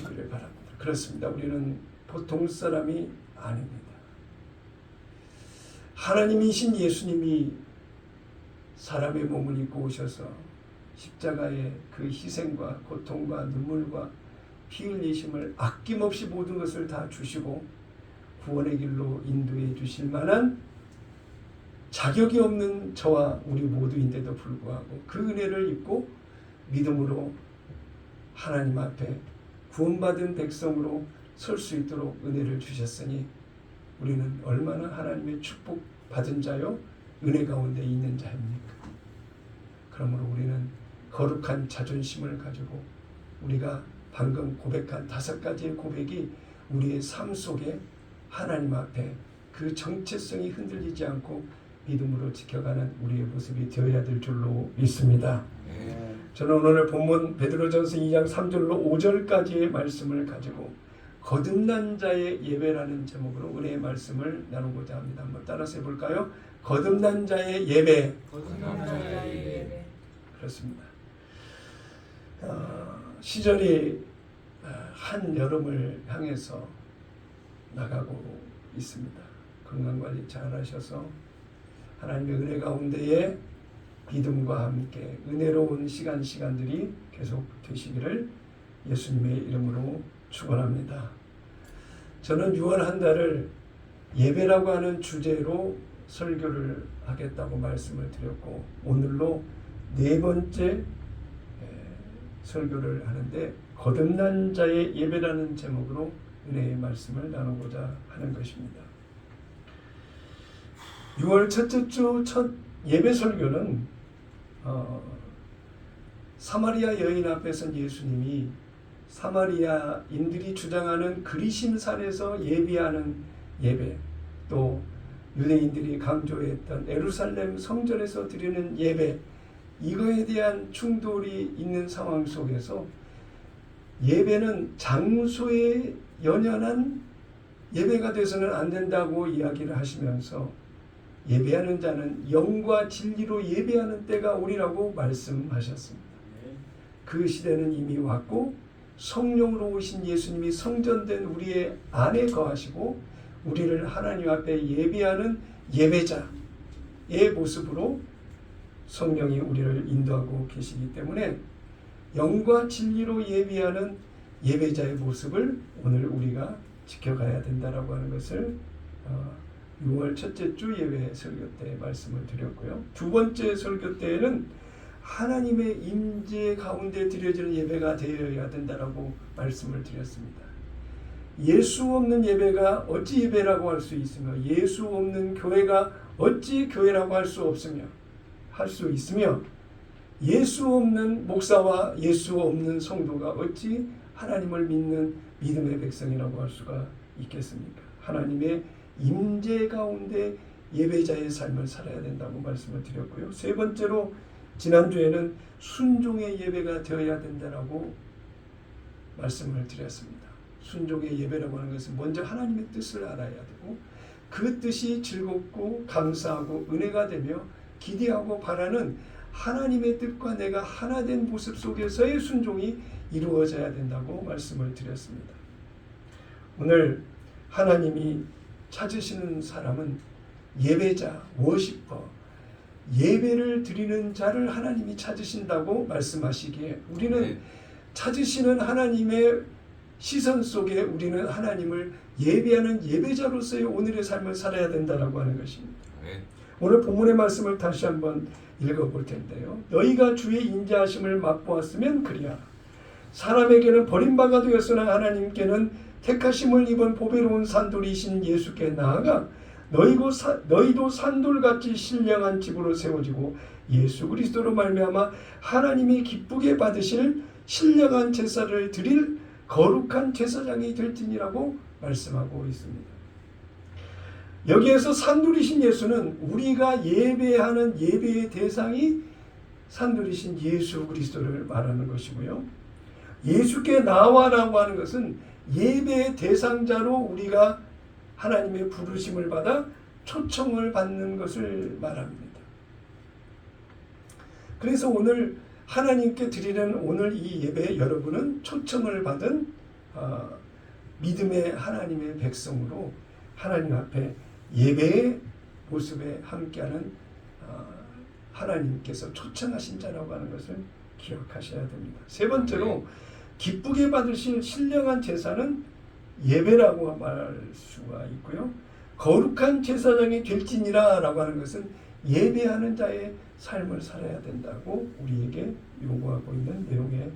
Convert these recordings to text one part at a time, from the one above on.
주시기를 바랍니다. 그렇습니다. 우리는 보통 사람이 아닙니다. 하나님이신 예수님이 사람의 몸을 입고 오셔서 십자가의 그 희생과 고통과 눈물과 피 흘리심을 아낌없이 모든 것을 다 주시고 구원의 길로 인도해 주실 만한 자격이 없는 저와 우리 모두인데도 불구하고 그 은혜를 입고 믿음으로 하나님 앞에 구원받은 백성으로 설 수 있도록 은혜를 주셨으니 우리는 얼마나 하나님의 축복받은 자요 은혜 가운데 있는 자입니까? 그러므로 우리는 거룩한 자존심을 가지고 우리가 방금 고백한 5가지의 고백이 우리의 삶 속에 하나님 앞에 그 정체성이 흔들리지 않고 믿음으로 지켜가는 우리의 모습이 되어야 될 줄로 믿습니다. 저는 오늘 본문 베드로전서 2장 3절로 5절까지의 말씀을 가지고 거듭난 자의 예배라는 제목으로 은혜의 말씀을 나누고자 합니다. 한번 따라서 해볼까요? 거듭난 자의 예배. 거듭난 자의 예배. 그렇습니다. 시절이 한 여름을 향해서 나가고 있습니다. 건강관리 잘 하셔서 하나님의 은혜 가운데에 믿음과 함께 은혜로운 시간들이 계속 되시기를 예수님의 이름으로 축원합니다. 저는 6월 한 달을 예배라고 하는 주제로 설교를 하겠다고 말씀을 드렸고 오늘로 4번째 설교를 하는데 거듭난 자의 예배라는 제목으로 은혜의 말씀을 나누고자 하는 것입니다. 6월 첫째 주 첫 예배 설교는 사마리아 여인 앞에서 예수님이 사마리아인들이 주장하는 그리심산에서 예배하는 예배, 또 유대인들이 강조했던 예루살렘 성전에서 드리는 예배, 이거에 대한 충돌이 있는 상황 속에서 예배는 장소에 연연한 예배가 돼서는 안 된다고 이야기를 하시면서 예배하는 자는 영과 진리로 예배하는 때가 오리라고 말씀하셨습니다. 그 시대는 이미 왔고 성령으로 오신 예수님이 성전된 우리의 안에 거하시고 우리를 하나님 앞에 예배하는 예배자의 모습으로 성령이 우리를 인도하고 계시기 때문에 영과 진리로 예배하는 예배자의 모습을 오늘 우리가 지켜가야 된다라고 하는 것을 6월 첫째 주 예배 설교 때 말씀을 드렸고요. 2번째 설교 때에는 하나님의 임재 가운데 드려지는 예배가 되어야 된다라고 말씀을 드렸습니다. 예수 없는 예배가 어찌 예배라고 할 수 있으며 예수 없는 교회가 어찌 교회라고 할 수 있으며 예수 없는 목사와 예수 없는 성도가 어찌 하나님을 믿는 믿음의 백성이라고 할 수가 있겠습니까? 하나님의 임재 가운데 예배자의 삶을 살아야 된다고 말씀을 드렸고요. 3번째로 지난주에는 순종의 예배가 되어야 된다라고 말씀을 드렸습니다. 순종의 예배라고 하는 것은 먼저 하나님의 뜻을 알아야 되고 그 뜻이 즐겁고 감사하고 은혜가 되며 기대하고 바라는 하나님의 뜻과 내가 하나 된 모습 속에서의 순종이 이루어져야 된다고 말씀을 드렸습니다. 오늘 하나님이 찾으시는 사람은 예배자, 워시퍼, 예배를 드리는 자를 하나님이 찾으신다고 말씀하시기에 우리는 찾으시는 하나님의 시선 속에 우리는 하나님을 예배하는 예배자로서의 오늘의 삶을 살아야 된다라고 하는 것입니다. 오늘 본문의 말씀을 다시 한번 읽어볼 텐데요. 너희가 주의 인자하심을 맛보았으면 그리하라. 사람에게는 버림받아 되었으나 하나님께는 택하심을 입은 보배로운 산돌이신 예수께 나아가 너희도 산돌같이 신령한 집으로 세워지고 예수 그리스도로 말미암아 하나님이 기쁘게 받으실 신령한 제사를 드릴 거룩한 제사장이 될지니라고 말씀하고 있습니다. 여기에서 산돌이신 예수는 우리가 예배하는 예배의 대상이 산돌이신 예수 그리스도를 말하는 것이고요. 예수께 나와라고 하는 것은 예배의 대상자로 우리가 하나님의 부르심을 받아 초청을 받는 것을 말합니다. 그래서 오늘 하나님께 드리는 오늘 이 예배에 여러분은 초청을 받은 믿음의 하나님의 백성으로 하나님 앞에 예배의 모습에 함께하는 하나님께서 초청하신 자라고 하는 것을 기억하셔야 됩니다. 세 번째로 기쁘게 받으실 신령한 제사는 예배라고 말할 수가 있고요. 거룩한 제사장이 될지니라 라고 하는 것은 예배하는 자의 삶을 살아야 된다고 우리에게 요구하고 있는 내용의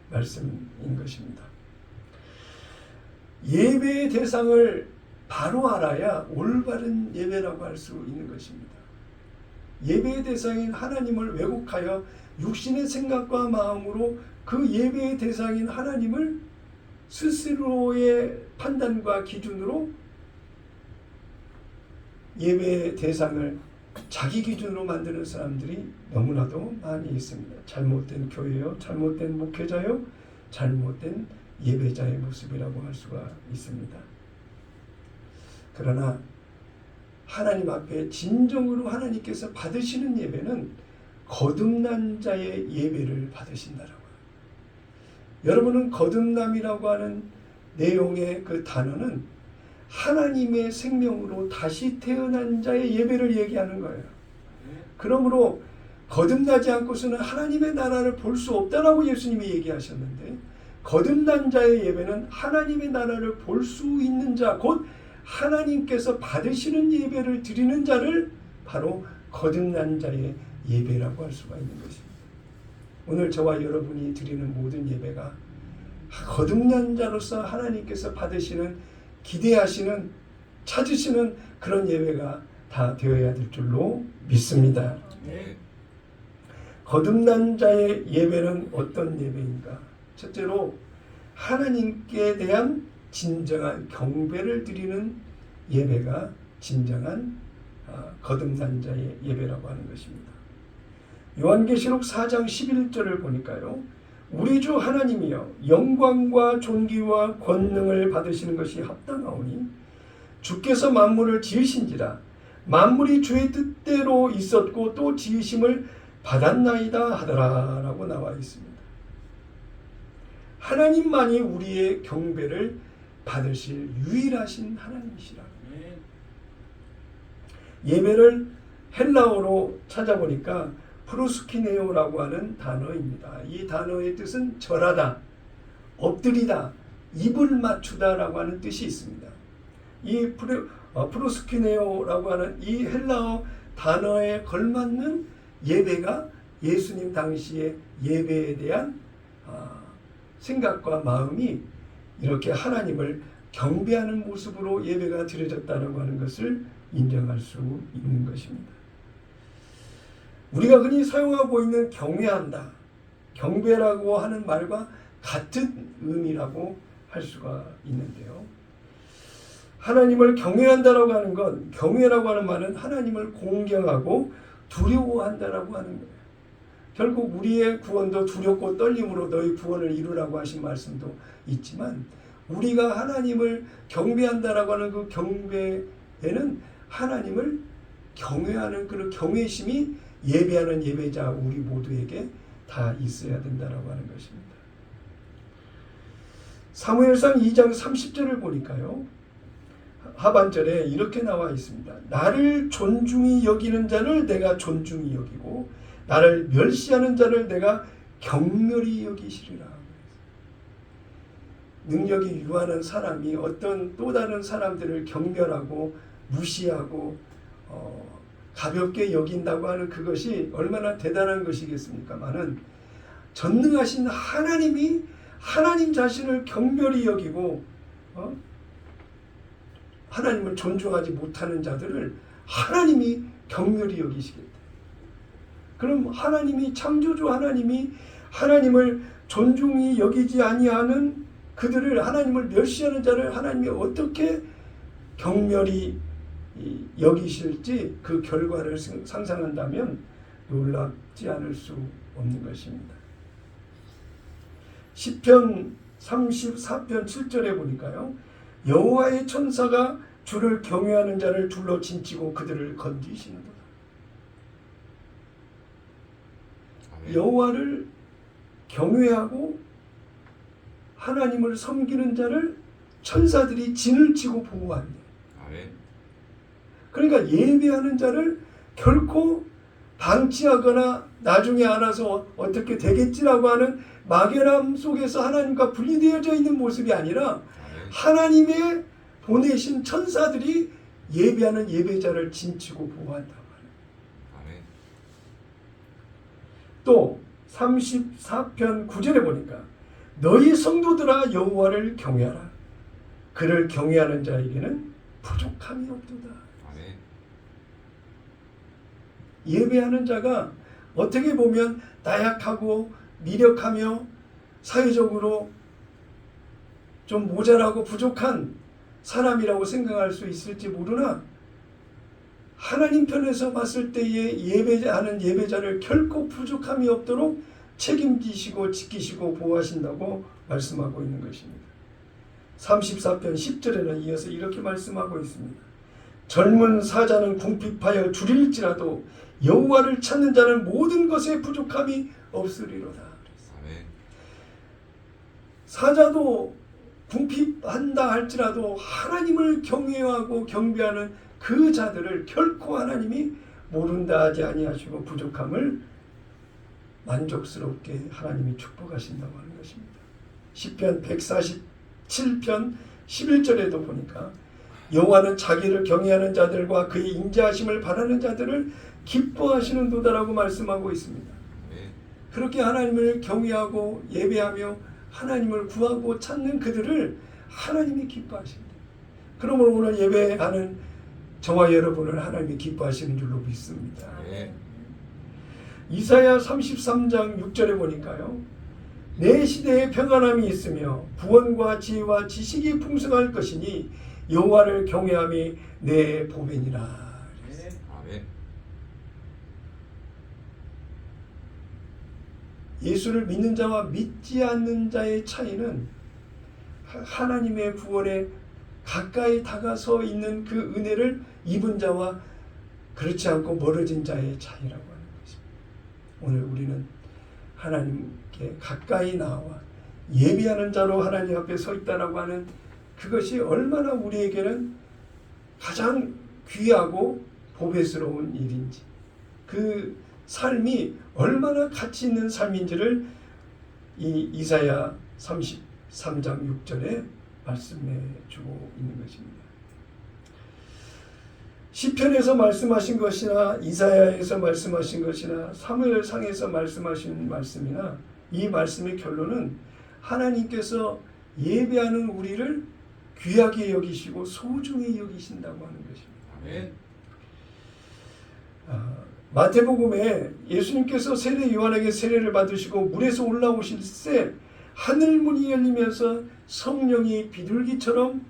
말씀인 것입니다. 예배의 대상을 바로 알아야 올바른 예배라고 할 수 있는 것입니다. 예배의 대상인 하나님을 왜곡하여 육신의 생각과 마음으로 그 예배의 대상인 하나님을 스스로의 판단과 기준으로 예배의 대상을 자기 기준으로 만드는 사람들이 너무나도 많이 있습니다. 잘못된 교회요, 잘못된 목회자요, 잘못된 예배자의 모습이라고 할 수가 있습니다. 그러나 하나님 앞에 진정으로 하나님께서 받으시는 예배는 거듭난 자의 예배를 받으신다라고. 여러분은 거듭남이라고 하는 내용의 그 단어는 하나님의 생명으로 다시 태어난 자의 예배를 얘기하는 거예요. 그러므로 거듭나지 않고서는 하나님의 나라를 볼 수 없다라고 예수님이 얘기하셨는데, 거듭난 자의 예배는 하나님의 나라를 볼 수 있는 자, 곧 하나님께서 받으시는 예배를 드리는 자를 바로 거듭난 자의 예배라고 할 수가 있는 것입니다. 오늘 저와 여러분이 드리는 모든 예배가 거듭난 자로서 하나님께서 받으시는, 기대하시는, 찾으시는 그런 예배가 다 되어야 될 줄로 믿습니다. 네. 거듭난 자의 예배는 어떤 예배인가? 첫째로 하나님께 대한 진정한 경배를 드리는 예배가 진정한 거듭난 자의 예배라고 하는 것입니다. 요한계시록 4장 11절을 보니까요, 우리 주 하나님이여 영광과 존귀와 권능을 받으시는 것이 합당하오니 주께서 만물을 지으신지라 만물이 주의 뜻대로 있었고 또 지으심을 받았나이다 하더라 라고 나와 있습니다. 하나님만이 우리의 경배를 받으실 유일하신 하나님이시라. 예배를 헬라어로 찾아보니까 프로스키네오라고 하는 단어입니다. 이 단어의 뜻은 절하다, 엎드리다, 입을 맞추다라고 하는 뜻이 있습니다. 이 프로스키네오라고 하는 이 헬라어 단어에 걸맞는 예배가 예수님 당시의 예배에 대한 생각과 마음이 이렇게 하나님을 경배하는 모습으로 예배가 드려졌다고 하는 것을 인정할 수 있는 것입니다. 우리가 흔히 사용하고 있는 경외한다, 경배라고 하는 말과 같은 의미라고 할 수가 있는데요. 하나님을 경외한다라고 하는 건, 경외라고 하는 말은 하나님을 공경하고 두려워한다라고 하는 거예요. 결국 우리의 구원도 두렵고 떨림으로 너희 구원을 이루라고 하신 말씀도 있지만, 우리가 하나님을 경배한다라고 하는 그 경배에는 하나님을 경외하는 그런 경외심이 예배하는 예배자 우리 모두에게 다 있어야 된다라고 하는 것입니다. 사무엘상 2장 30절을 보니까요, 하반절에 이렇게 나와 있습니다. 나를 존중히 여기는 자를 내가 존중히 여기고 나를 멸시하는 자를 내가 경멸히 여기시리라. 능력이 유한한 사람이 어떤 또 다른 사람들을 경멸하고 무시하고 가볍게 여긴다고 하는 그것이 얼마나 대단한 것이겠습니까마는, 전능하신 하나님이 하나님 자신을 경멸히 여기고 하나님을 존중하지 못하는 자들을 하나님이 경멸히 여기시겠다. 그럼 하나님이, 창조주 하나님이 하나님을 존중히 여기지 아니하는 그들을, 하나님을 멸시하는 자를 하나님이 어떻게 경멸히 여기실지 그 결과를 상상한다면 놀랍지 않을 수 없는 것입니다. 시편 34편 7절에 보니까요, 여호와의 천사가 주를 경외하는 자를 둘러 진치고 그들을 건지시는도다. 여호와를 경외하고 하나님을 섬기는 자를 천사들이 진을 치고 보호한대. 아멘. 그러니까 예배하는 자를 결코 방치하거나 나중에 알아서 어떻게 되겠지라고 하는 막연함 속에서 하나님과 분리되어져 있는 모습이 아니라 아멘. 하나님의 보내신 천사들이 예배하는 예배자를 진치고 보호한다고 하는. 아멘. 또 34편 9절에 보니까 너희 성도들아 여호와를 경외하라. 그를 경외하는 자에게는 부족함이 없도다. 아멘. 예배하는 자가 어떻게 보면 나약하고 미력하며 사회적으로 좀 모자라고 부족한 사람이라고 생각할 수 있을지 모르나 하나님 편에서 봤을 때에 예배하는 예배자를 결코 부족함이 없도록 책임지시고 지키시고 보호하신다고 말씀하고 있는 것입니다. 34편 10절에는 이어서 이렇게 말씀하고 있습니다. 젊은 사자는 궁핍하여 줄일지라도 여호와를 찾는 자는 모든 것에 부족함이 없으리로다. 아멘. 사자도 궁핍한다 할지라도 하나님을 경외하고 경배하는 그 자들을 결코 하나님이 모른다 하지 아니하시고 부족함을 만족스럽게 하나님이 축복하신다고 하는 것입니다. 시편 147편 11절에도 보니까 여호와는 자기를 경외하는 자들과 그의 인자하심을 바라는 자들을 기뻐하시는 도다라고 말씀하고 있습니다. 아멘. 그렇게 하나님을 경외하고 예배하며 하나님을 구하고 찾는 그들을 하나님이 기뻐하십니다. 그러므로 오늘 예배하는 저와 여러분을 하나님이 기뻐하시는 줄로 믿습니다. 아멘. 이사야 33장 6절에 보니까요. 내 시대에 평안함이 있으며 구원과 지혜와 지식이 풍성할 것이니 여호와를 경외함이 내 보배니라. 아멘. 예수를 믿는 자와 믿지 않는 자의 차이는 하나님의 구원에 가까이 다가서 있는 그 은혜를 입은 자와 그렇지 않고 멀어진 자의 차이라고 하는 것입니다. 오늘 우리는 하나님께 가까이 나와 예배하는 자로 하나님 앞에 서 있다라고 하는 그것이 얼마나 우리에게는 가장 귀하고 보배스러운 일인지, 그 삶이 얼마나 가치 있는 삶인지를 이 이사야 33장 6절에 말씀해 주고 있는 것입니다. 시편에서 말씀하신 것이나 이사야에서 말씀하신 것이나 사무엘상에서 말씀하신 말씀이나 이 말씀의 결론은 하나님께서 예배하는 우리를 귀하게 여기시고 소중히 여기신다고 하는 것입니다. 아멘. 마태복음에 예수님께서 세례 요한에게 세례를 받으시고 물에서 올라오실 때 하늘문이 열리면서 성령이 비둘기처럼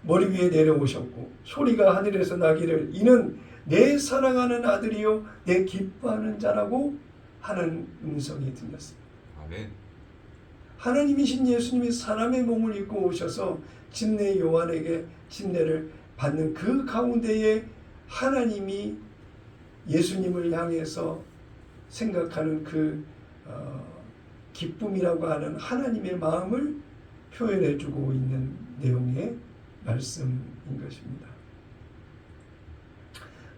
머리 위에 내려오셨고 소리가 하늘에서 나기를 이는 내 사랑하는 아들이요 내 기뻐하는 자라고 하는 음성이 들렸습니다. 아멘. 하나님이신 예수님이 사람의 몸을 입고 오셔서 침례 요한에게 침례를 받는 그 가운데에 하나님이 예수님을 향해서 생각하는 그 기쁨이라고 하는 하나님의 마음을 표현해 주고 있는 내용의 말씀인 것입니다.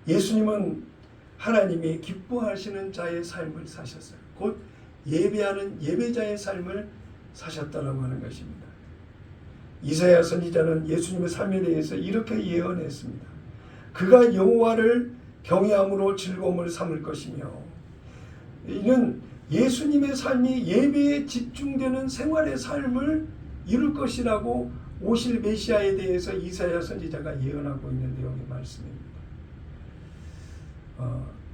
예수님은 하나님이 기뻐하시는 자의 삶을 사셨어요. 곧 예배하는 예배자의 삶을 사셨다라고 하는 것입니다. 이사야 선지자는 예수님의 삶에 대해서 이렇게 예언했습니다. 그가 여호와를 경외함으로 즐거움을 삼을 것이며 이는 예수님의 삶이 예배에 집중되는 생활의 삶을 이룰 것이라고 오실 메시아에 대해서 이사야 선지자가 예언하고 있는 내용의 말씀입니다.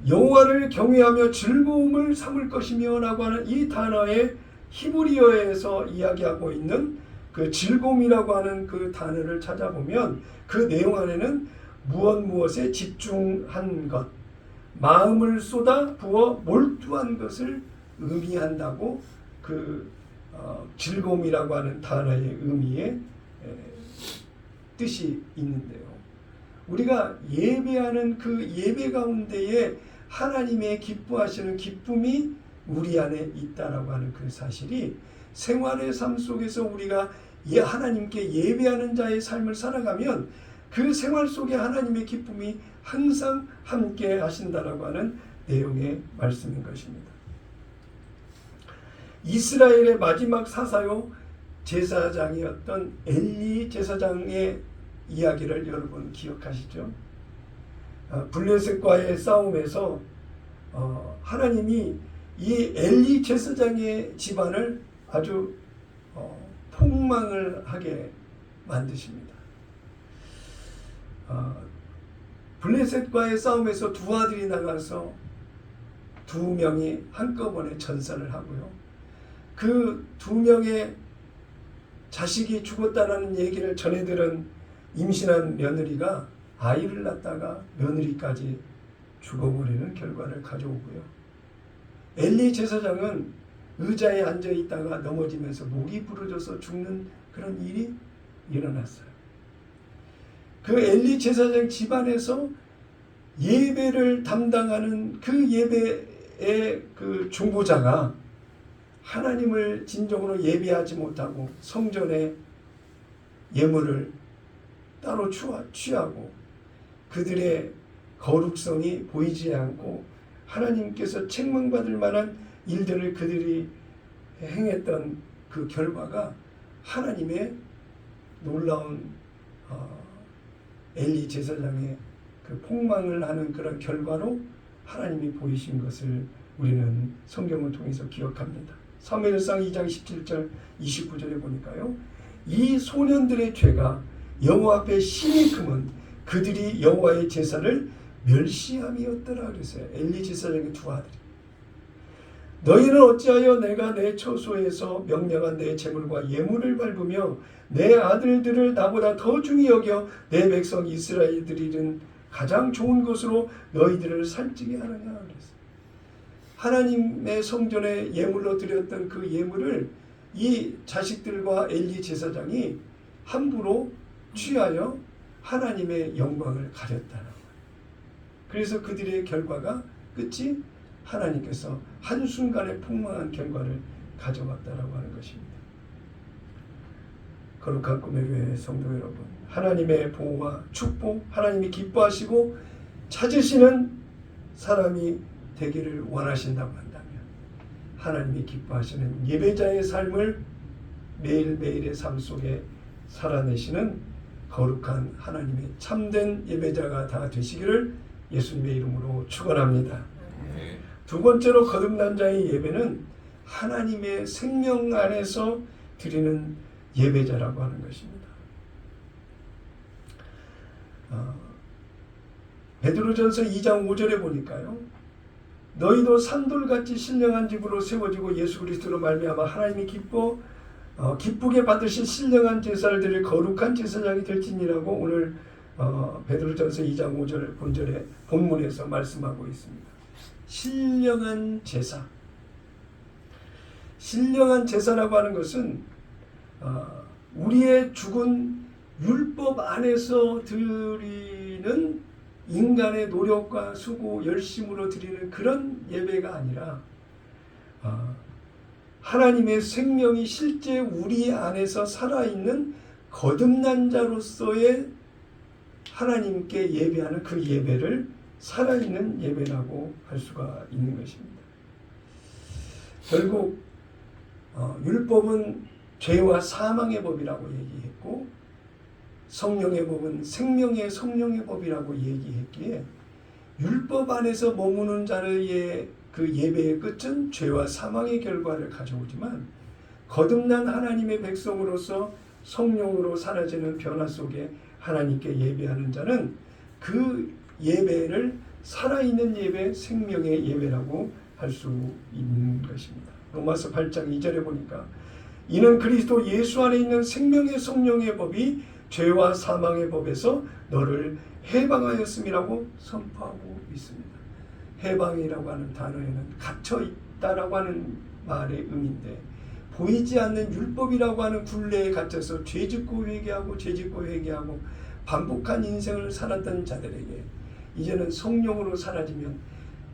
여호와를 경외하며 즐거움을 삼을 것이며 라고 하는 이 단어의 히브리어에서 이야기하고 있는 그 즐거움이라고 하는 그 단어를 찾아보면 그 내용 안에는 무엇에 집중한 것, 마음을 쏟아 부어 몰두한 것을 의미한다고 그 즐거움이라고 하는 단어의 의미의 뜻이 있는데요. 우리가 예배하는 그 예배 가운데에 하나님의 기뻐하시는 기쁨이 우리 안에 있다라고 하는 그 사실이 생활의 삶 속에서 우리가 하나님께 예배하는 자의 삶을 살아가면 그 생활 속에 하나님의 기쁨이 항상 함께 하신다라고 하는 내용의 말씀인 것입니다. 이스라엘의 마지막 사사요 제사장이었던 엘리 제사장의 이야기를 여러분 기억하시죠? 블레셋과의 싸움에서 하나님이 이 엘리 제사장의 집안을 아주 폭망을 하게 만드십니다. 블레셋과의 싸움에서 두 아들이 나가서 두 명이 한꺼번에 전사를 하고요. 그 두 명의 자식이 죽었다는 얘기를 전해들은 임신한 며느리가 아이를 낳다가 며느리까지 죽어버리는 결과를 가져오고요. 엘리 제사장은 의자에 앉아 있다가 넘어지면서 목이 부러져서 죽는 그런 일이 일어났어요. 그 엘리 제사장 집안에서 예배를 담당하는 그 예배의 그 중보자가 하나님을 진정으로 예배하지 못하고 성전에 예물을 따로 취하고 그들의 거룩성이 보이지 않고 하나님께서 책망받을 만한 일들을 그들이 행했던 그 결과가 하나님의 놀라운 엘리 제사장의 그 폭망을 하는 그런 결과로 하나님이 보이신 것을 우리는 성경을 통해서 기억합니다. 사무엘상 2장 17절 29절에 보니까요. 이 소년들의 죄가 여호와 앞에 심히 크면 그들이 여호와의 제사를 멸시함이었더라 그랬어요. 엘리 제사장의 두 아들이. 너희는 어찌하여 내가 내 처소에서 명령한 내 제물과 예물을 밟으며 내 아들들을 나보다 더 중히 여겨 내 백성 이스라엘들이는 가장 좋은 것으로 너희들을 살찌게 하느냐 그랬어요. 하나님의 성전에 예물로 드렸던 그 예물을 이 자식들과 엘리 제사장이 함부로 취하여 하나님의 영광을 가렸다는 거예요. 그래서 그들의 결과가 끝이 하나님께서 한순간에 폭망한 결과를 가져왔다라고 하는 것입니다. 거룩한 꿈의 교회 성도 여러분, 하나님의 보호와 축복, 하나님이 기뻐하시고 찾으시는 사람이 되기를 원하신다고 한다면 하나님이 기뻐하시는 예배자의 삶을 매일매일의 삶 속에 살아내시는 거룩한 하나님의 참된 예배자가 다 되시기를 예수님의 이름으로 축원합니다. 두 번째로 거듭난 자의 예배는 하나님의 생명 안에서 드리는 예배자라고 하는 것입니다. 베드로전서 2장 5절에 보니까요. 너희도 산돌같이 신령한 집으로 세워지고 예수 그리스도로 말미암아 하나님이 기쁘게 받으신 신령한 제사를 드릴 거룩한 제사장이 될지니라고 오늘 베드로전서 2장 5절 본절에 본문에서 말씀하고 있습니다. 신령한 제사. 신령한 제사라고 하는 것은 우리의 죽은 율법 안에서 드리는 인간의 노력과 수고, 열심으로 드리는 그런 예배가 아니라 하나님의 생명이 실제 우리 안에서 살아있는 거듭난 자로서의 하나님께 예배하는 그 예배를 살아있는 예배라고 할 수가 있는 것입니다. 결국 율법은 죄와 사망의 법이라고 얘기했고 성령의 법은 생명의 성령의 법이라고 얘기했기에 율법 안에서 머무는 자의 그 예배의 끝은 죄와 사망의 결과를 가져오지만 거듭난 하나님의 백성으로서 성령으로 사라지는 변화 속에 하나님께 예배하는 자는 그 예배를 살아있는 예배, 생명의 예배라고 할 수 있는 것입니다. 로마서 8장 2절에 보니까 이는 그리스도 예수 안에 있는 생명의 성령의 법이 죄와 사망의 법에서 너를 해방하였음이라고 선포하고 있습니다. 해방이라고 하는 단어에는 갇혀 있다라고 하는 말의 의미인데 보이지 않는 율법이라고 하는 굴레에 갇혀서 죄짓고 회개하고 죄짓고 회개하고 반복한 인생을 살았던 자들에게 이제는 성령으로 사라지면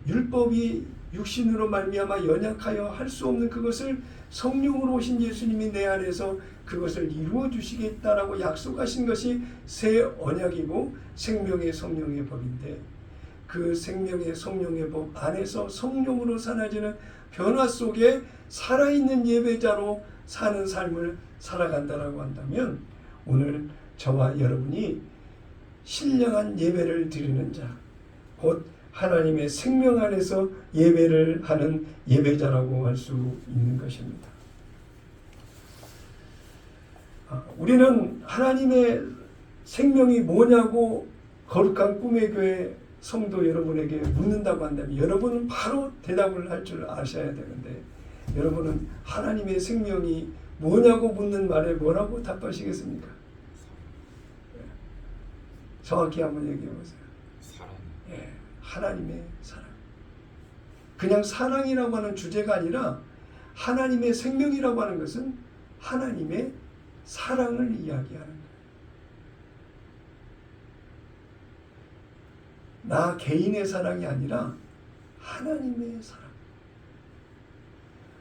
율법이 육신으로 말미암아 연약하여 할 수 없는 그것을 성령으로 오신 예수님이 내 안에서 그것을 이루어 주시겠다라고 약속하신 것이 새 언약이고 생명의 성령의 법인데, 그 생명의 성령의 법 안에서 성령으로 사라지는 변화 속에 살아있는 예배자로 사는 삶을 살아간다라고 한다면, 오늘 저와 여러분이 신령한 예배를 드리는 자, 곧 하나님의 생명 안에서 예배를 하는 예배자라고 할 수 있는 것입니다. 우리는 하나님의 생명이 뭐냐고 거룩한 꿈의 교회 성도 여러분에게 묻는다고 한다면, 여러분은 바로 대답을 할 줄 아셔야 되는데, 여러분은 하나님의 생명이 뭐냐고 묻는 말에 뭐라고 답하시겠습니까? 정확히 한번 얘기해 보세요. 사랑. 하나님의 사랑. 그냥 사랑이라고 하는 주제가 아니라 하나님의 생명이라고 하는 것은 하나님의 사랑을 이야기하는 거예요. 나 개인의 사랑이 아니라 하나님의 사랑.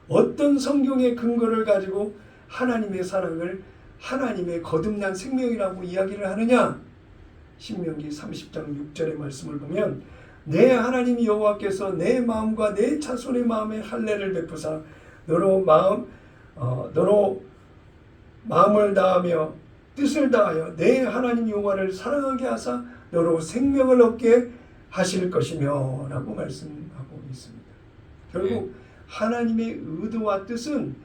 어떤 성경의 근거를 가지고 하나님의 사랑을 하나님의 거듭난 생명이라고 이야기를 하느냐? 신명기 30장 6절의 말씀을 보면, 내 하나님 여호와께서 내 마음과 내 자손의 마음에 할례를 베푸사 너로 마음을 다하며 뜻을 다하여 내 하나님 여호와를 사랑하게 하사 너로 생명을 얻게 하실 것이며 라고 말씀하고 있습니다. 결국 하나님의 의도와 뜻은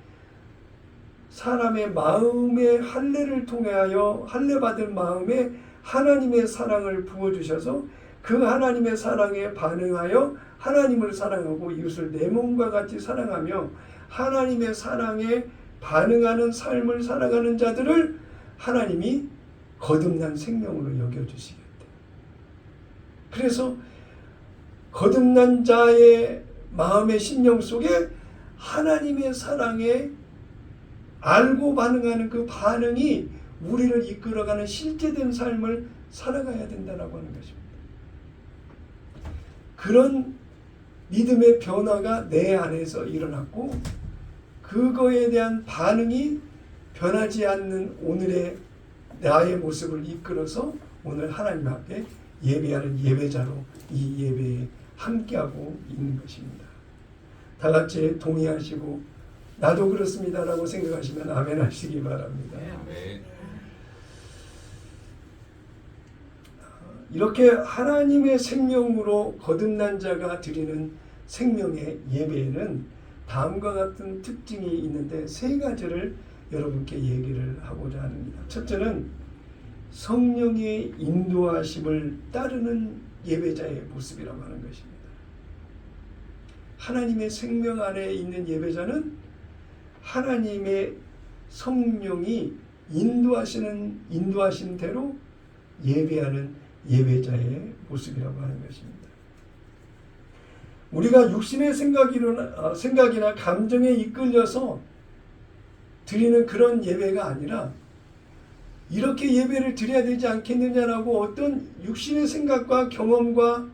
사람의 마음의 할례를 통하여 할례 받은 마음에 하나님의 사랑을 부어주셔서 그 하나님의 사랑에 반응하여 하나님을 사랑하고 이웃을 내 몸과 같이 사랑하며 하나님의 사랑에 반응하는 삶을 살아가는 자들을 하나님이 거듭난 생명으로 여겨주시겠다. 그래서 거듭난 자의 마음의 심령 속에 하나님의 사랑에 알고 반응하는 그 반응이 우리를 이끌어가는 실제된 삶을 살아가야 된다라고 하는 것입니다. 그런 믿음의 변화가 내 안에서 일어났고, 그거에 대한 반응이 변하지 않는 오늘의 나의 모습을 이끌어서 오늘 하나님 앞에 예배하는 예배자로 이 예배에 함께하고 있는 것입니다. 다 같이 동의하시고 나도 그렇습니다라고 생각하시면 아멘 하시기 바랍니다. 아멘. 이렇게 하나님의 생명으로 거듭난 자가 드리는 생명의 예배에는 다음과 같은 특징이 있는데, 세 가지를 여러분께 얘기를 하고자 합니다. 첫째는 성령의 인도하심을 따르는 예배자의 모습이라고 하는 것입니다. 하나님의 생명 안에 있는 예배자는 하나님의 성령이 인도하신 대로 예배하는 예배자의 모습이라고 하는 것입니다. 우리가 육신의 생각이나 감정에 이끌려서 드리는 그런 예배가 아니라, 이렇게 예배를 드려야 되지 않겠느냐라고 어떤 육신의 생각과 경험과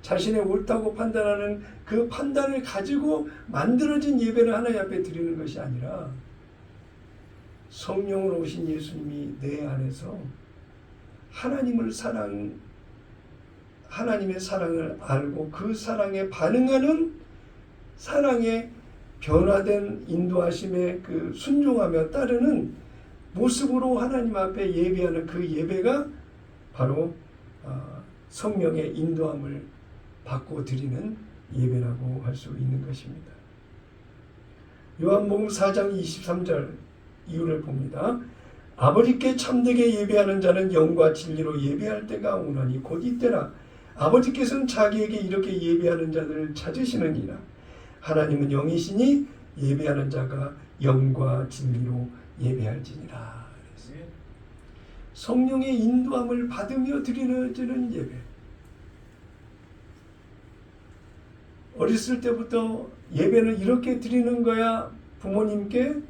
자신의 옳다고 판단하는 그 판단을 가지고 만들어진 예배를 하나님 앞에 드리는 것이 아니라, 성령으로 오신 예수님이 내 안에서 하나님의 사랑을 알고 그 사랑에 반응하는, 사랑에 변화된 인도하심에 그 순종하며 따르는 모습으로 하나님 앞에 예배하는 그 예배가 바로 성령의 인도함을 받고 드리는 예배라고 할 수 있는 것입니다. 요한복음 4장 23절 이유를 봅니다. 아버지께 참되게 예배하는 자는 영과 진리로 예배할 때가 오나니 곧 이때라. 아버지께서는 자기에게 이렇게 예배하는 자들을 찾으시느니라. 하나님은 영이시니 예배하는 자가 영과 진리로 예배할지니라. 성령의 인도함을 받으며 드리는 예배. 어렸을 때부터 예배는 이렇게 드리는 거야. 부모님께,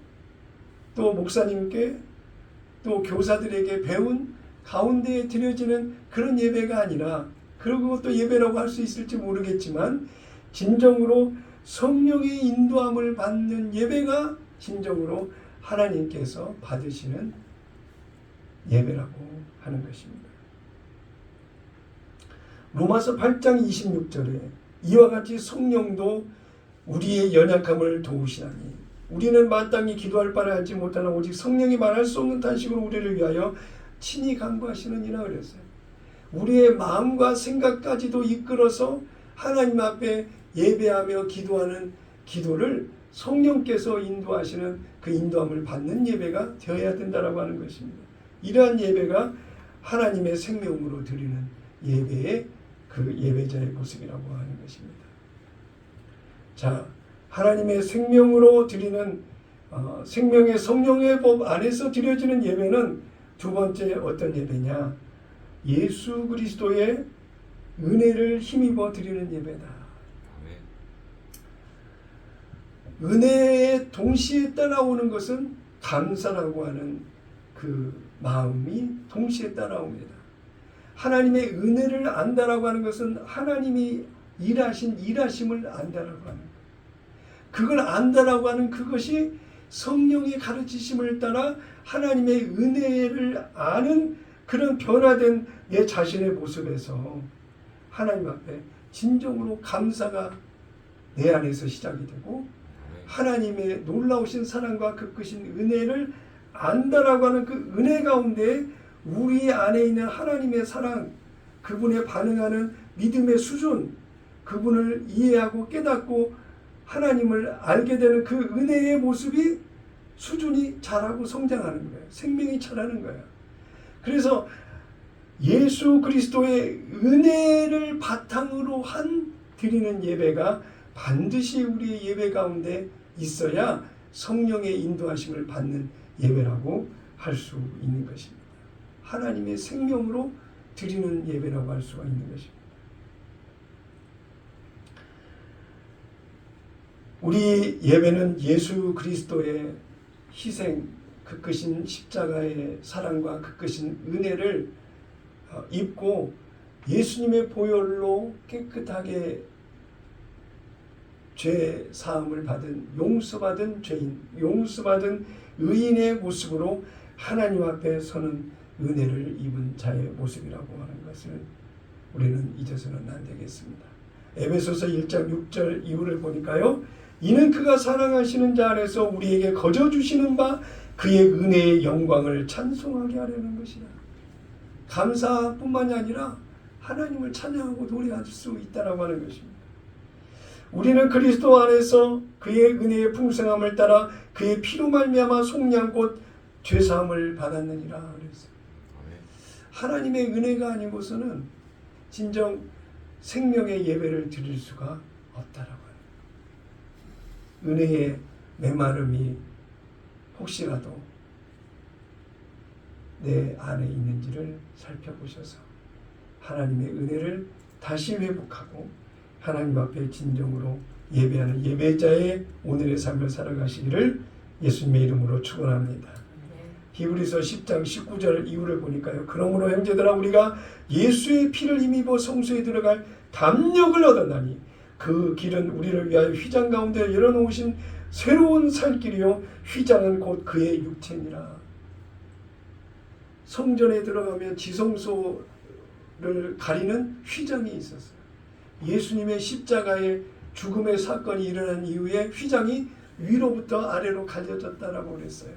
또 목사님께, 또 교사들에게 배운 가운데에 드려지는 그런 예배가 아니라, 그리고 또 예배라고 할 수 있을지 모르겠지만, 진정으로 성령의 인도함을 받는 예배가 진정으로 하나님께서 받으시는 예배라고 하는 것입니다. 로마서 8장 26절에 이와 같이 성령도 우리의 연약함을 도우시나니 우리는 마땅히 기도할 바를 알지 못하나 오직 성령이 말할 수 없는 탄식으로 우리를 위하여 친히 간구하시느니라 그랬어요. 우리의 마음과 생각까지도 이끌어서 하나님 앞에 예배하며 기도하는 기도를 성령께서 인도하시는 그 인도함을 받는 예배가 되어야 된다라고 하는 것입니다. 이러한 예배가 하나님의 생명으로 드리는 예배의 그 예배자의 모습이라고 하는 것입니다. 자, 하나님의 생명으로 드리는 생명의 성령의 법 안에서 드려지는 예배는 두 번째 어떤 예배냐? 예수 그리스도의 은혜를 힘입어 드리는 예배다. 은혜에 동시에 따라오는 것은 감사라고 하는 그 마음이 동시에 따라옵니다. 하나님의 은혜를 안다라고 하는 것은 하나님이 일하신 일하심을 안다라고 하는 것. 그걸 안다라고 하는 그것이 성령의 가르치심을 따라 하나님의 은혜를 아는 그런 변화된 내 자신의 모습에서 하나님 앞에 진정으로 감사가 내 안에서 시작이 되고 하나님의 놀라우신 사랑과 그 크신 은혜를 안다라고 하는 그 은혜 가운데 우리 안에 있는 하나님의 사랑, 그분에 반응하는 믿음의 수준, 그분을 이해하고 깨닫고 하나님을 알게 되는 그 은혜의 모습이 수준이 자라고 성장하는 거예요. 생명이 자라는 거예요. 그래서 예수 그리스도의 은혜를 바탕으로 한 드리는 예배가 반드시 우리의 예배 가운데 있어야 성령의 인도하심을 받는 예배라고 할 수 있는 것입니다. 하나님의 생명으로 드리는 예배라고 할 수가 있는 것입니다. 우리 예배는 예수 그리스도의 희생, 그 크신 십자가의 사랑과 그 크신 은혜를 입고 예수님의 보혈로 깨끗하게 죄 사함을 받은 용서받은 죄인, 용서받은 의인의 모습으로 하나님 앞에 서는 은혜를 입은 자의 모습이라고 하는 것을 우리는 잊어서는 안 되겠습니다. 에베소서 1장 6절 이후를 보니까요. 이는 그가 사랑하시는 자 안에서 우리에게 거저 주시는 바 그의 은혜의 영광을 찬송하게 하려는 것이다. 감사뿐만이 아니라 하나님을 찬양하고 노래할 수 있다라고 하는 것입니다. 우리는 그리스도 안에서 그의 은혜의 풍성함을 따라 그의 피로 말미암아 속량 곧 죄사함을 받았느니라 그랬어요. 하나님의 은혜가 아니고서는 진정 생명의 예배를 드릴 수가 없다라고 하는 거예요. 은혜의 메마름이 혹시라도 내 안에 있는지를 살펴보셔서 하나님의 은혜를 다시 회복하고 하나님 앞에 진정으로 예배하는 예배자의 오늘의 삶을 살아가시기를 예수님의 이름으로 축원합니다. 히브리서 10장 19절 이후를 보니까요. 그러므로 형제들아 우리가 예수의 피를 힘입어 성소에 들어갈 담력을 얻었나니 그 길은 우리를 위하여 휘장 가운데 열어놓으신 새로운 살 길이요 휘장은 곧 그의 육체니라. 성전에 들어가면 지성소를 가리는 휘장이 있었어요. 예수님의 십자가의 죽음의 사건이 일어난 이후에 휘장이 위로부터 아래로 갈려졌다라고 그랬어요.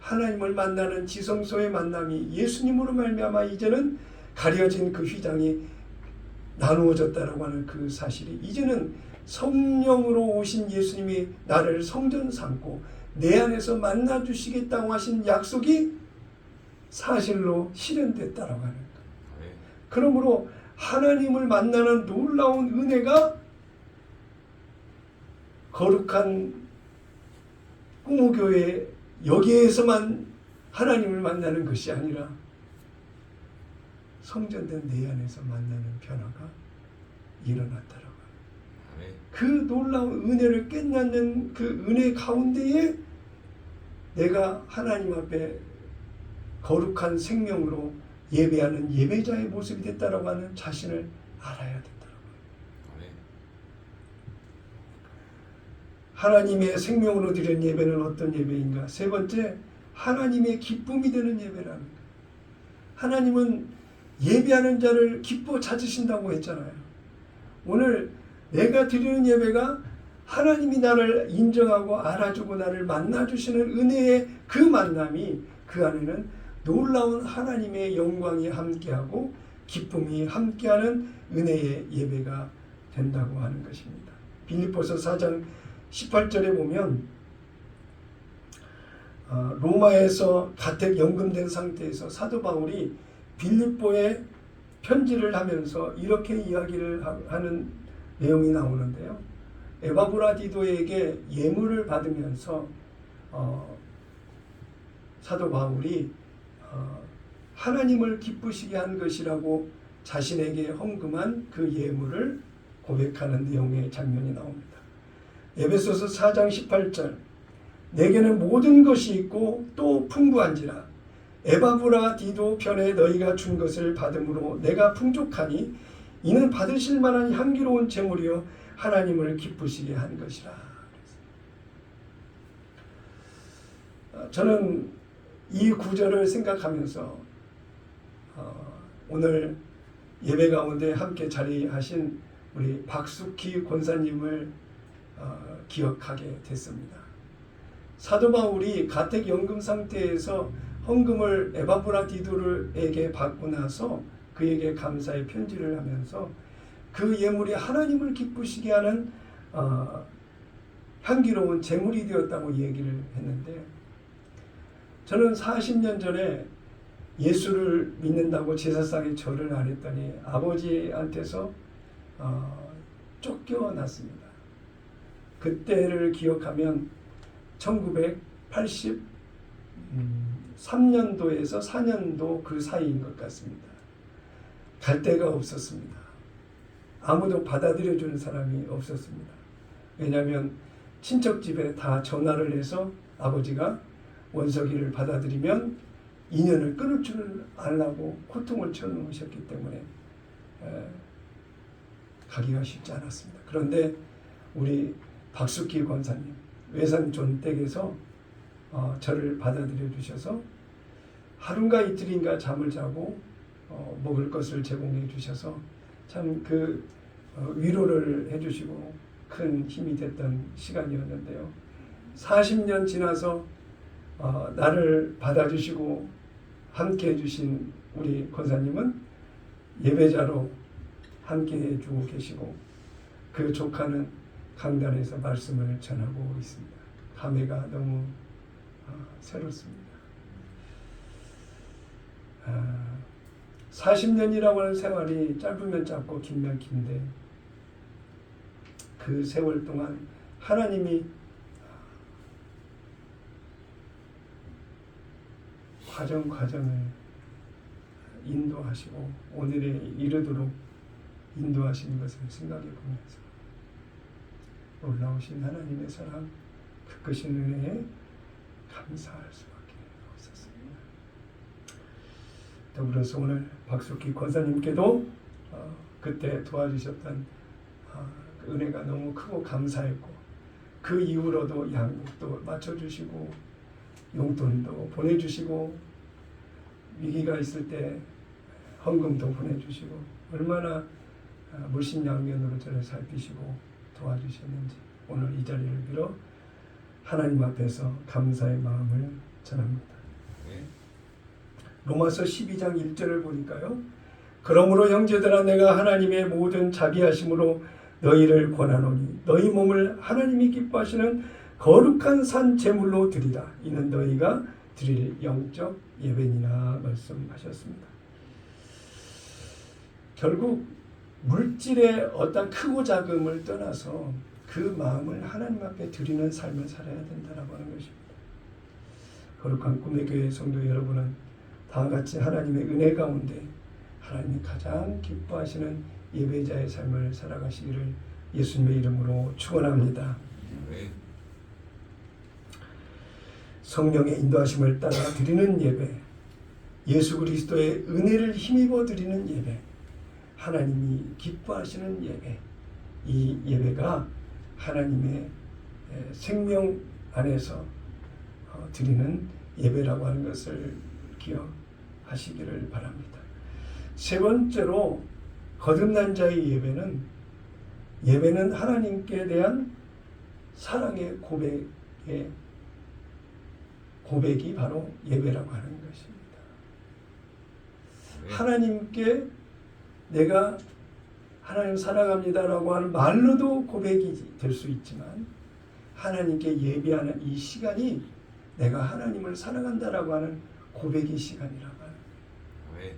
하나님을 만나는 지성소의 만남이 예수님으로 말미암아 이제는 가려진 그 휘장이 나누어졌다라고 하는 그 사실이 이제는 성령으로 오신 예수님이 나를 성전 삼고 내 안에서 만나 주시겠다고 하신 약속이 사실로 실현됐다라고 하는 거예요. 그러므로 하나님을 만나는 놀라운 은혜가 거룩한 꾸무교회 여기에서만 하나님을 만나는 것이 아니라 성전된 내 안에서 만나는 변화가 일어났다라고 해요. 그 놀라운 은혜를 깨닫는 그 은혜 가운데에 내가 하나님 앞에 거룩한 생명으로 예배하는 예배자의 모습이 됐다라고 하는 자신을 알아야 된다라고 해요. 하나님의 생명으로 드리는 예배는 어떤 예배인가? 세 번째, 하나님의 기쁨이 되는 예배라는 거예요. 하나님은 예배하는 자를 기뻐 찾으신다고 했잖아요. 오늘 내가 드리는 예배가 하나님이 나를 인정하고 알아주고 나를 만나주시는 은혜의 그 만남이 그 안에는 놀라운 하나님의 영광이 함께하고 기쁨이 함께하는 은혜의 예배가 된다고 하는 것입니다. 빌립보서 4장 18절에 보면 로마에서 가택 연금된 상태에서 사도 바울이 빌립보에 편지를 하면서 이렇게 이야기를 하는 내용이 나오는데요. 에바브라디도에게 예물을 받으면서 사도 바울이 하나님을 기쁘시게 한 것이라고 자신에게 헌금한 그 예물을 고백하는 내용의 장면이 나옵니다. 에베소서 4장 18절 내게는 모든 것이 있고 또 풍부한지라 에바브라디도 편에 너희가 준 것을 받음으로 내가 풍족하니 이는 받으실 만한 향기로운 제물이요 하나님을 기쁘시게 한 것이라. 저는 이 구절을 생각하면서 오늘 예배 가운데 함께 자리하신 우리 박숙희 권사님을 기억하게 됐습니다. 사도 바울이 가택 연금 상태에서 헌금을 에바브라디도에게 받고 나서 그에게 감사의 편지를 하면서 그 예물이 하나님을 기쁘시게 하는 향기로운 제물이 되었다고 얘기를 했는데 저는 40년 전에 예수를 믿는다고 제사상에 절을 안 했더니 아버지한테서 쫓겨났습니다. 그때를 기억하면 1983년도에서 4년도 그 사이인 것 같습니다. 갈 데가 없었습니다. 아무도 받아들여 주는 사람이 없었습니다. 왜냐하면 친척 집에 다 전화를 해서 아버지가 원석이를 받아들이면 인연을 끊을 줄 알라고 고통을 쳐놓으셨기 때문에 가기가 쉽지 않았습니다. 그런데 우리 박숙기 권사님 외삼촌 댁에서 저를 받아들여 주셔서 하루인가 이틀인가 잠을 자고 먹을 것을 제공해 주셔서 참 그 위로를 해주시고 큰 힘이 됐던 시간이었는데요. 40년 지나서 나를 받아주시고 함께 해주신 우리 권사님은 예배자로 함께 해주고 계시고 그 조카는 강단에서 말씀을 전하고 있습니다. 감회가 너무 새롭습니다. 40년이라고 하는 세월이 짧으면 짧고 길면 긴데 그 세월 동안 하나님이 과정을 인도하시고 오늘에 이르도록 인도하시는 것을 생각해 보면서 놀라우신 하나님의 사랑, 그 크신 은혜에 감사할 수밖에 없었습니다. 더불어서 오늘 박숙희 권사님께도 그때 도와주셨던 그 은혜가 너무 크고 감사했고 그 이후로도 양육도 맞춰주시고 용돈도 보내주시고 위기가 있을 때 헌금도 보내주시고 얼마나 물심양면으로 저를 살피시고 도와주셨는지 오늘 이 자리를 빌어 하나님 앞에서 감사의 마음을 전합니다. 네. 로마서 12장 1절을 보니까요. 그러므로 형제들아 내가 하나님의 모든 자비하심으로 너희를 권하노니 너희 몸을 하나님이 기뻐하시는 거룩한 산 제물로 드리라. 이는 너희가 드릴 영적 예배니라 말씀하셨습니다. 결국 물질의 어떤 크고 작음을 떠나서 그 마음을 하나님 앞에 드리는 삶을 살아야 된다고 하는 것입니다. 거룩한 꿈의 교회 성도 여러분은 다와 같이 하나님의 은혜 가운데 하나님이 가장 기뻐하시는 예배자의 삶을 살아가시기를 예수님의 이름으로 축원합니다. 네. 성령의 인도하심을 따라 드리는 예배, 예수 그리스도의 은혜를 힘입어 드리는 예배, 하나님이 기뻐하시는 예배, 이 예배가 하나님의 생명 안에서 드리는 예배라고 하는 것을 기억하시기를 바랍니다. 세 번째로 거듭난 자의 예배는 하나님께 대한 사랑의 고백이 바로 예배라고 하는 것입니다. 하나님께 내가 하나님 사랑합니다라고 하는 말로도 고백이 될 수 있지만 하나님께 예배하는 이 시간이 내가 하나님을 사랑한다라고 하는 고백의 시간이라고 하는 거예요.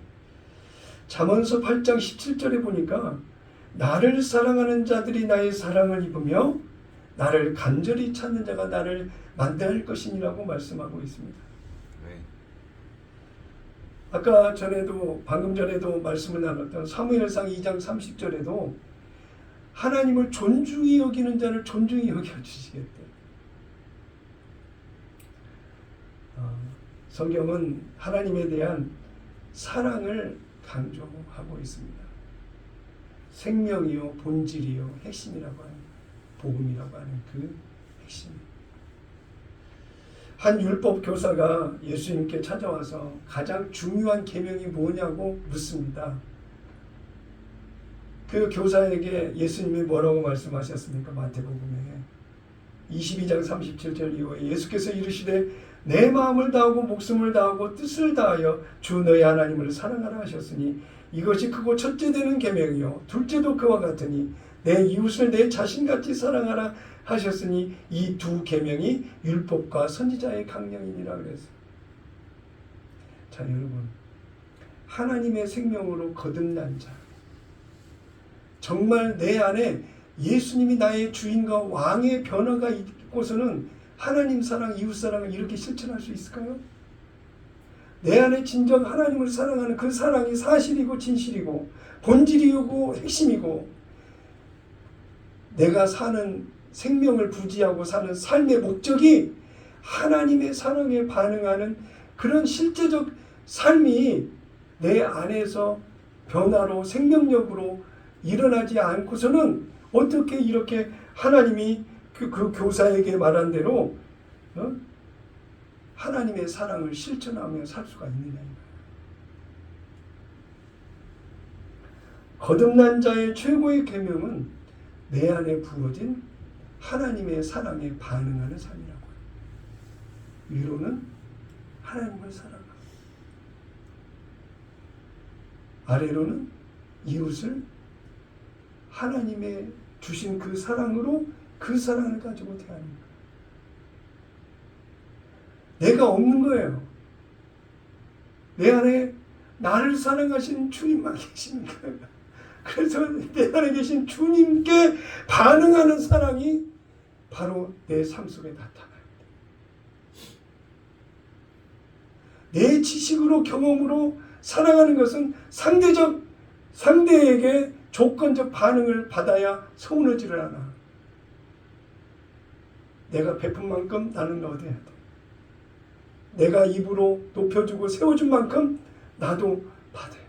잠언서 8장 17절에 보니까 나를 사랑하는 자들이 나의 사랑을 입으며 나를 간절히 찾는 자가 나를 만대할 것이니라고 말씀하고 있습니다. 아까 방금 전에도 말씀을 나눴던 사무엘상 2장 30절에도 하나님을 존중히 여기는 자를 존중히 여겨주시겠대요. 성경은 하나님에 대한 사랑을 강조하고 있습니다. 생명이요 본질이요 핵심이라고 하는 복음이라고 하는 그 핵심. 한 율법 교사가 예수님께 찾아와서 가장 중요한 계명이 뭐냐고 묻습니다. 그 교사에게 예수님이 뭐라고 말씀하셨습니까? 마태복음에 22장 37절 이후에 예수께서 이르시되 내 마음을 다하고 목숨을 다하고 뜻을 다하여 주 너의 하나님을 사랑하라 하셨으니 이것이 크고 첫째 되는 계명이요 둘째도 그와 같으니 내 이웃을 내 자신같이 사랑하라 하셨으니 이 두 계명이 율법과 선지자의 강령이니라 그랬어요. 자, 여러분, 하나님의 생명으로 거듭난 자, 정말 내 안에 예수님이 나의 주인과 왕의 변화가 있고서는 하나님 사랑, 이웃 사랑을 이렇게 실천할 수 있을까요? 내 안에 진정 하나님을 사랑하는 그 사랑이 사실이고 진실이고 본질이고 핵심이고 내가 사는 생명을 부지하고 사는 삶의 목적이 하나님의 사랑에 반응하는 그런 실제적 삶이 내 안에서 변화로 생명력으로 일어나지 않고서는 어떻게 이렇게 하나님이 그 교사에게 말한 대로 하나님의 사랑을 실천하며 살 수가 있느냐. 거듭난 자의 최고의 계명은 내 안에 부어진 하나님의 사랑에 반응하는 삶이라고 해요. 위로는 하나님을 사랑하고 아래로는 이웃을 하나님의 주신 그 사랑으로 그 사랑을 가지고 대하는 거예요. 내가 없는 거예요. 내 안에 나를 사랑하신 주님만 계시는 거예요. 그래서 내 안에 계신 주님께 반응하는 사랑이 바로 내 삶 속에 나타나요. 내 지식으로 경험으로 사랑하는 것은 상대에게 조건적 반응을 받아야 서운하지를 않아. 내가 베푼 만큼 나는 얻어야 돼. 내가 입으로 높여주고 세워준 만큼 나도 받아야 돼.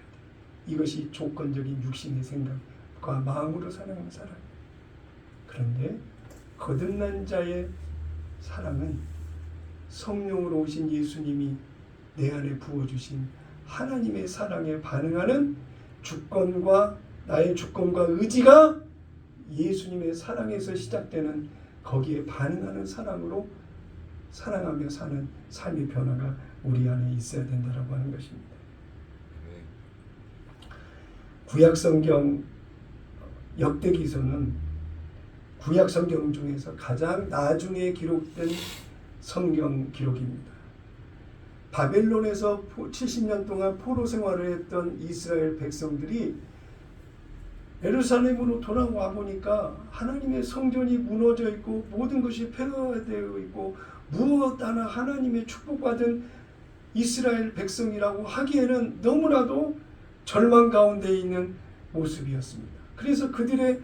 이것이 조건적인 육신의 생각과 마음으로 사랑하는 사랑이에요. 그런데 거듭난 자의 사랑은 성령으로 오신 예수님이 내 안에 부어주신 하나님의 사랑에 반응하는 나의 주권과 의지가 예수님의 사랑에서 시작되는 거기에 반응하는 사랑으로 사랑하며 사는 삶의 변화가 우리 안에 있어야 된다라고 하는 것입니다. 구약성경 역대기서는 구약성경 중에서 가장 나중에 기록된 성경 기록입니다. 바벨론에서 70년 동안 포로 생활을 했던 이스라엘 백성들이 예루살렘으로 돌아와 보니까 하나님의 성전이 무너져 있고 모든 것이 폐허되어 있고 무엇 하나 하나님의 축복받은 이스라엘 백성이라고 하기에는 너무나도 절망 가운데 있는 모습이었습니다. 그래서 그들의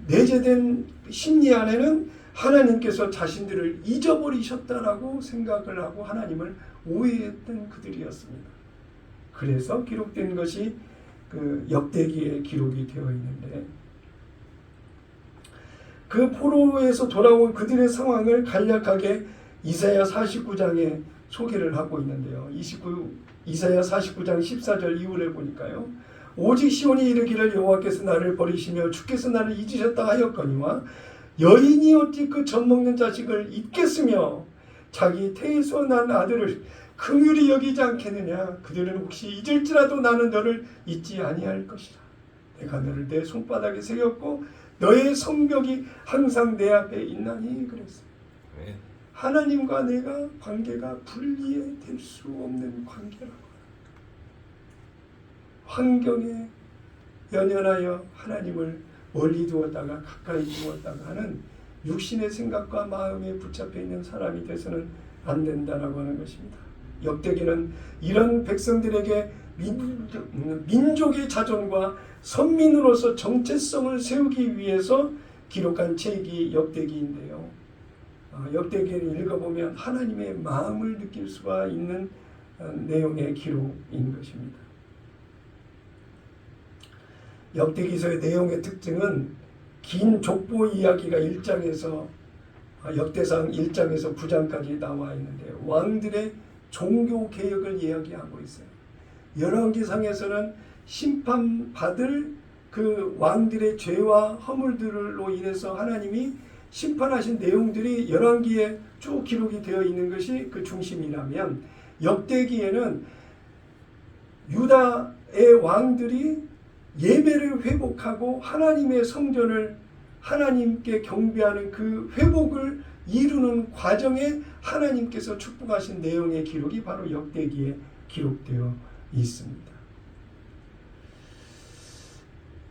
내재된 심리 안에는 하나님께서 자신들을 잊어버리셨다라고 생각을 하고 하나님을 오해했던 그들이었습니다. 그래서 기록된 것이 그 역대기에 기록이 되어 있는데 그 포로에서 돌아온 그들의 상황을 간략하게 이사야 49장에 소개를 하고 있는데요. 이사야 49장 14절 이후를 보니까요. 오직 시온이 이르기를 여호와께서 나를 버리시며 주께서 나를 잊으셨다 하였거니와 여인이 어찌 그 젖먹는 자식을 잊겠으며 자기 태에서 난 아들을 긍휼히 여기지 않겠느냐. 그들은 혹시 잊을지라도 나는 너를 잊지 아니할 것이라. 내가 너를 내 손바닥에 새겼고 너의 성벽이 항상 내 앞에 있나니 그랬어요. 아멘. 하나님과 내가 관계가 분리될 수 없는 관계라고. 환경에 연연하여 하나님을 멀리 두었다가 가까이 두었다가 하는 육신의 생각과 마음에 붙잡혀 있는 사람이 돼서는 안 된다라고 하는 것입니다. 역대기는 이런 백성들에게 민족의 자존과 선민으로서 정체성을 세우기 위해서 기록한 책이 역대기인데요. 역대기를 읽어보면 하나님의 마음을 느낄 수가 있는 내용의 기록인 것입니다. 역대기서의 내용의 특징은 긴 족보 이야기가 1장에서 역대상 1장에서 9장까지 나와 있는데 왕들의 종교 개혁을 이야기하고 있어요. 열왕기상에서는 심판받을 그 왕들의 죄와 허물들로 인해서 하나님이 심판하신 내용들이 열왕기에 쭉 기록이 되어 있는 것이 그 중심이라면 역대기에는 유다의 왕들이 예배를 회복하고 하나님의 성전을 하나님께 경배하는 그 회복을 이루는 과정에 하나님께서 축복하신 내용의 기록이 바로 역대기에 기록되어 있습니다.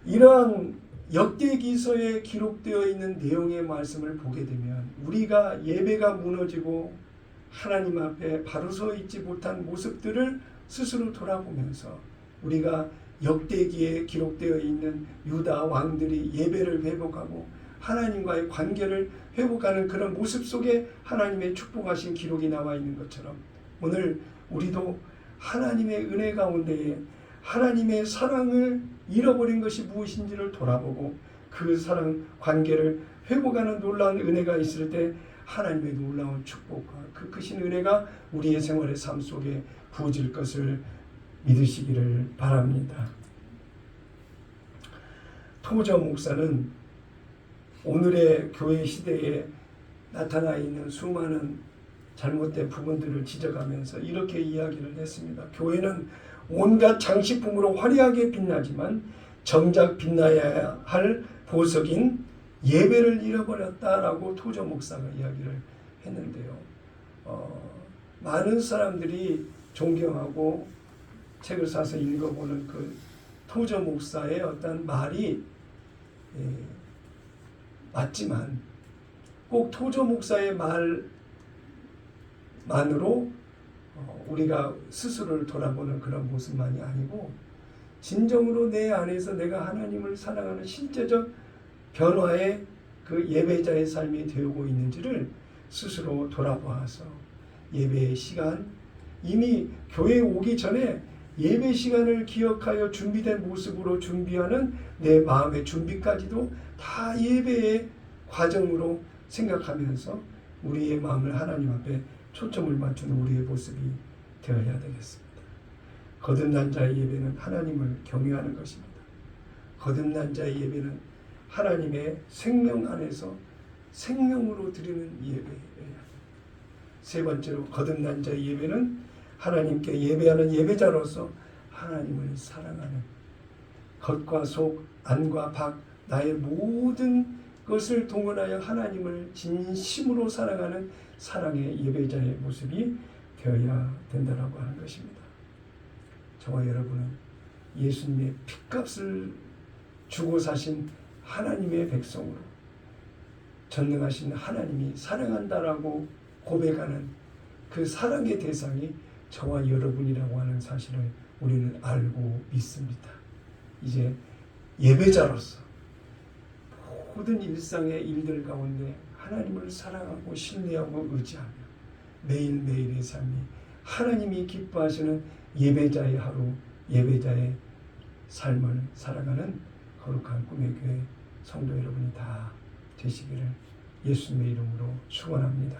이러한 역대기서에 기록되어 있는 내용의 말씀을 보게 되면 우리가 예배가 무너지고 하나님 앞에 바로 서 있지 못한 모습들을 스스로 돌아보면서 우리가 역대기에 기록되어 있는 유다 왕들이 예배를 회복하고 하나님과의 관계를 회복하는 그런 모습 속에 하나님의 축복하신 기록이 나와 있는 것처럼 오늘 우리도 하나님의 은혜 가운데에 하나님의 사랑을 잃어버린 것이 무엇인지를 돌아보고 그 사랑 관계를 회복하는 놀라운 은혜가 있을 때 하나님의 놀라운 축복과 그 크신 은혜가 우리의 생활의 삶 속에 부어질 것을 믿으시기를 바랍니다. 토저 목사는 오늘의 교회 시대에 나타나 있는 수많은 잘못된 부분들을 지적하면서 이렇게 이야기를 했습니다. 교회는 온갖 장식품으로 화려하게 빛나지만 정작 빛나야 할 보석인 예배를 잃어버렸다라고 토저 목사가 이야기를 했는데요. 많은 사람들이 존경하고 책을 사서 읽어보는 그 토저 목사의 어떤 말이 맞지만 꼭 토저 목사의 말만으로 우리가 스스로를 돌아보는 그런 모습만이 아니고 진정으로 내 안에서 내가 하나님을 사랑하는 실제적 변화의 그 예배자의 삶이 되고 있는지를 스스로 돌아보아서 예배의 시간, 이미 교회에 오기 전에 예배 시간을 기억하여 준비된 모습으로 준비하는 내 마음의 준비까지도 다 예배의 과정으로 생각하면서 우리의 마음을 하나님 앞에 초점을 맞추는 우리의 모습이 되어야 되겠습니다. 거듭난 자의 예배는 하나님을 경외하는 것입니다. 거듭난 자의 예배는 하나님의 생명 안에서 생명으로 드리는 예배예요. 세 번째로 거듭난 자의 예배는 하나님께 예배하는 예배자로서 하나님을 사랑하는 겉과 속, 안과 밖, 나의 모든 것을 동원하여 하나님을 진심으로 사랑하는 사랑의 예배자의 모습이 되어야 된다고 하는 것입니다. 저와 여러분은 예수님의 핏값을 주고 사신 하나님의 백성으로 전능하신 하나님이 사랑한다라고 고백하는 그 사랑의 대상이 저와 여러분이라고 하는 사실을 우리는 알고 믿습니다. 이제 예배자로서 모든 일상의 일들 가운데 하나님을 사랑하고 신뢰하고 의지하며 매일매일의 삶이 하나님이 기뻐하시는 예배자의 하루, 예배자의 삶을 살아가는 거룩한 꿈의 교회 성도 여러분이 다 되시기를 예수님의 이름으로 축원합니다.